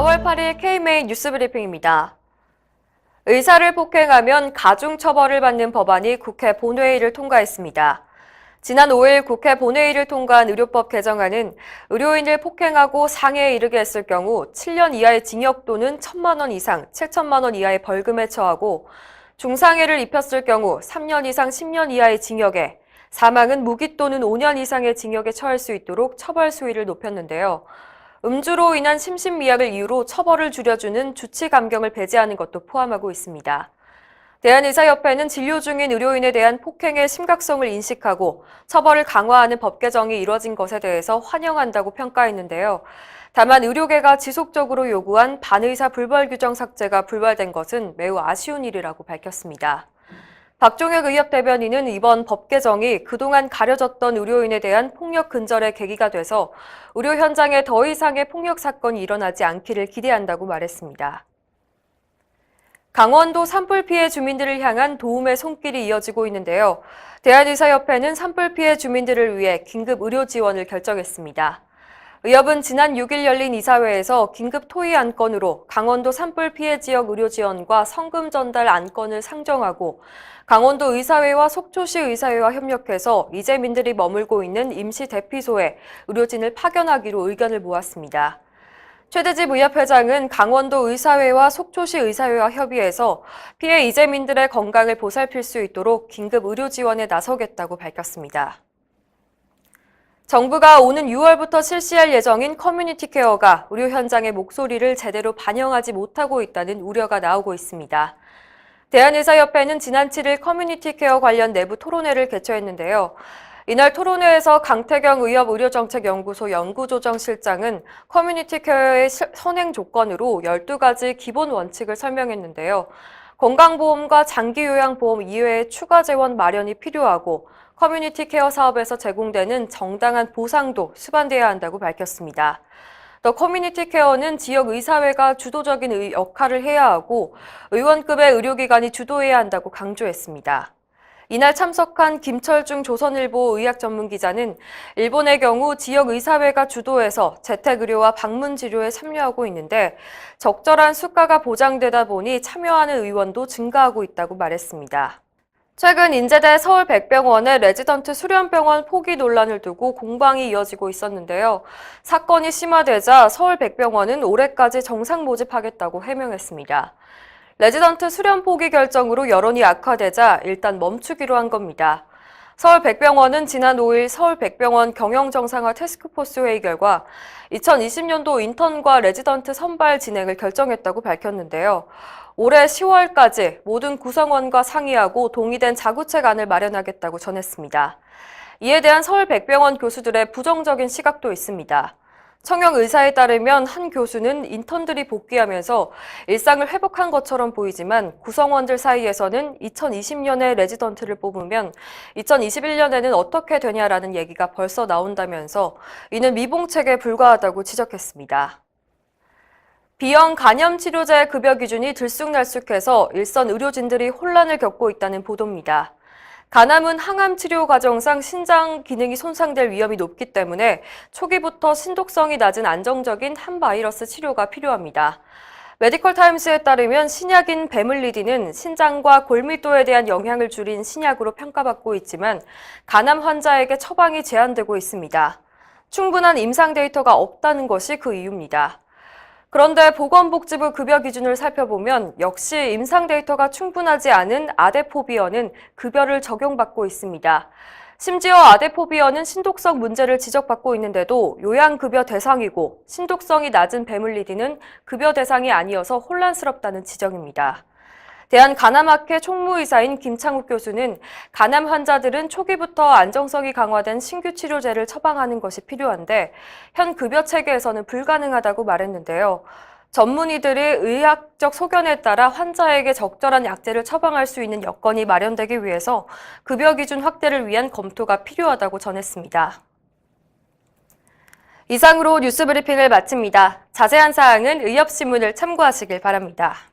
4월 8일 K-메인 뉴스브리핑입니다. 의사를 폭행하면 가중처벌을 받는 법안이 국회 본회의를 통과했습니다. 지난 5일 국회 본회의를 통과한 의료법 개정안은 의료인을 폭행하고 상해에 이르게 했을 경우 7년 이하의 징역 또는 1,000만 원 이상 7천만 원 이하의 벌금에 처하고 중상해를 입혔을 경우 3년 이상 10년 이하의 징역에 사망은 무기 또는 5년 이상의 징역에 처할 수 있도록 처벌 수위를 높였는데요. 음주로 인한 심신미약을 이유로 처벌을 줄여주는 주치 감경을 배제하는 것도 포함하고 있습니다. 대한의사협회는 진료 중인 의료인에 대한 폭행의 심각성을 인식하고 처벌을 강화하는 법 개정이 이뤄진 것에 대해서 환영한다고 평가했는데요. 다만 의료계가 지속적으로 요구한 반의사 불벌 규정 삭제가 불발된 것은 매우 아쉬운 일이라고 밝혔습니다. 박종혁 의협 대변인은 이번 법 개정이 그동안 가려졌던 의료인에 대한 폭력 근절의 계기가 돼서 의료 현장에 더 이상의 폭력 사건이 일어나지 않기를 기대한다고 말했습니다. 강원도 산불 피해 주민들을 향한 도움의 손길이 이어지고 있는데요. 대한의사협회는 산불 피해 주민들을 위해 긴급 의료 지원을 결정했습니다. 의협은 지난 6일 열린 이사회에서 긴급 토의 안건으로 강원도 산불 피해 지역 의료 지원과 성금 전달 안건을 상정하고 강원도 의사회와 속초시 의사회와 협력해서 이재민들이 머물고 있는 임시 대피소에 의료진을 파견하기로 의견을 모았습니다. 최대집 의협회장은 강원도 의사회와 속초시 의사회와 협의해서 피해 이재민들의 건강을 보살필 수 있도록 긴급 의료 지원에 나서겠다고 밝혔습니다. 정부가 오는 6월부터 실시할 예정인 커뮤니티 케어가 의료 현장의 목소리를 제대로 반영하지 못하고 있다는 우려가 나오고 있습니다. 대한의사협회는 지난 7일 커뮤니티 케어 관련 내부 토론회를 개최했는데요. 이날 토론회에서 강태경 의협 의료정책연구소 연구조정실장은 커뮤니티 케어의 선행 조건으로 12가지 기본 원칙을 설명했는데요. 건강보험과 장기요양보험 이외의 추가 재원 마련이 필요하고 커뮤니티 케어 사업에서 제공되는 정당한 보상도 수반돼야 한다고 밝혔습니다. 더 커뮤니티 케어는 지역 의사회가 주도적인 역할을 해야 하고 의원급의 의료기관이 주도해야 한다고 강조했습니다. 이날 참석한 김철중 조선일보 의학전문기자는 일본의 경우 지역 의사회가 주도해서 재택의료와 방문치료에 참여하고 있는데 적절한 수가가 보장되다 보니 참여하는 의원도 증가하고 있다고 말했습니다. 최근 인제대 서울백병원의 레지던트 수련병원 포기 논란을 두고 공방이 이어지고 있었는데요. 사건이 심화되자 서울백병원은 올해까지 정상 모집하겠다고 해명했습니다. 레지던트 수련 포기 결정으로 여론이 악화되자 일단 멈추기로 한 겁니다. 서울백병원은 지난 5일 서울백병원 경영정상화 태스크포스 회의 결과 2020년도 인턴과 레지던트 선발 진행을 결정했다고 밝혔는데요. 올해 10월까지 모든 구성원과 상의하고 동의된 자구책안을 마련하겠다고 전했습니다. 이에 대한 서울백병원 교수들의 부정적인 시각도 있습니다. 청영 의사에 따르면 한 교수는 인턴들이 복귀하면서 일상을 회복한 것처럼 보이지만 구성원들 사이에서는 2020년에 레지던트를 뽑으면 2021년에는 어떻게 되냐라는 얘기가 벌써 나온다면서 이는 미봉책에 불과하다고 지적했습니다. B형 간염 치료제 급여 기준이 들쑥날쑥해서 일선 의료진들이 혼란을 겪고 있다는 보도입니다. 간암은 항암 치료 과정상 신장 기능이 손상될 위험이 높기 때문에 초기부터 신독성이 낮은 안정적인 항바이러스 치료가 필요합니다. 메디컬 타임스에 따르면 신약인 베물리딘은 신장과 골밀도에 대한 영향을 줄인 신약으로 평가받고 있지만 간암 환자에게 처방이 제한되고 있습니다. 충분한 임상 데이터가 없다는 것이 그 이유입니다. 그런데 보건복지부 급여 기준을 살펴보면 역시 임상 데이터가 충분하지 않은 아데포비어는 급여를 적용받고 있습니다. 심지어 아데포비어는 신독성 문제를 지적받고 있는데도 요양급여 대상이고 신독성이 낮은 베물리딘은 급여 대상이 아니어서 혼란스럽다는 지적입니다. 대한간암학회 총무의사인 김창욱 교수는 간암 환자들은 초기부터 안정성이 강화된 신규 치료제를 처방하는 것이 필요한데 현 급여 체계에서는 불가능하다고 말했는데요. 전문의들의 의학적 소견에 따라 환자에게 적절한 약제를 처방할 수 있는 여건이 마련되기 위해서 급여 기준 확대를 위한 검토가 필요하다고 전했습니다. 이상으로 뉴스 브리핑을 마칩니다. 자세한 사항은 의협신문을 참고하시길 바랍니다.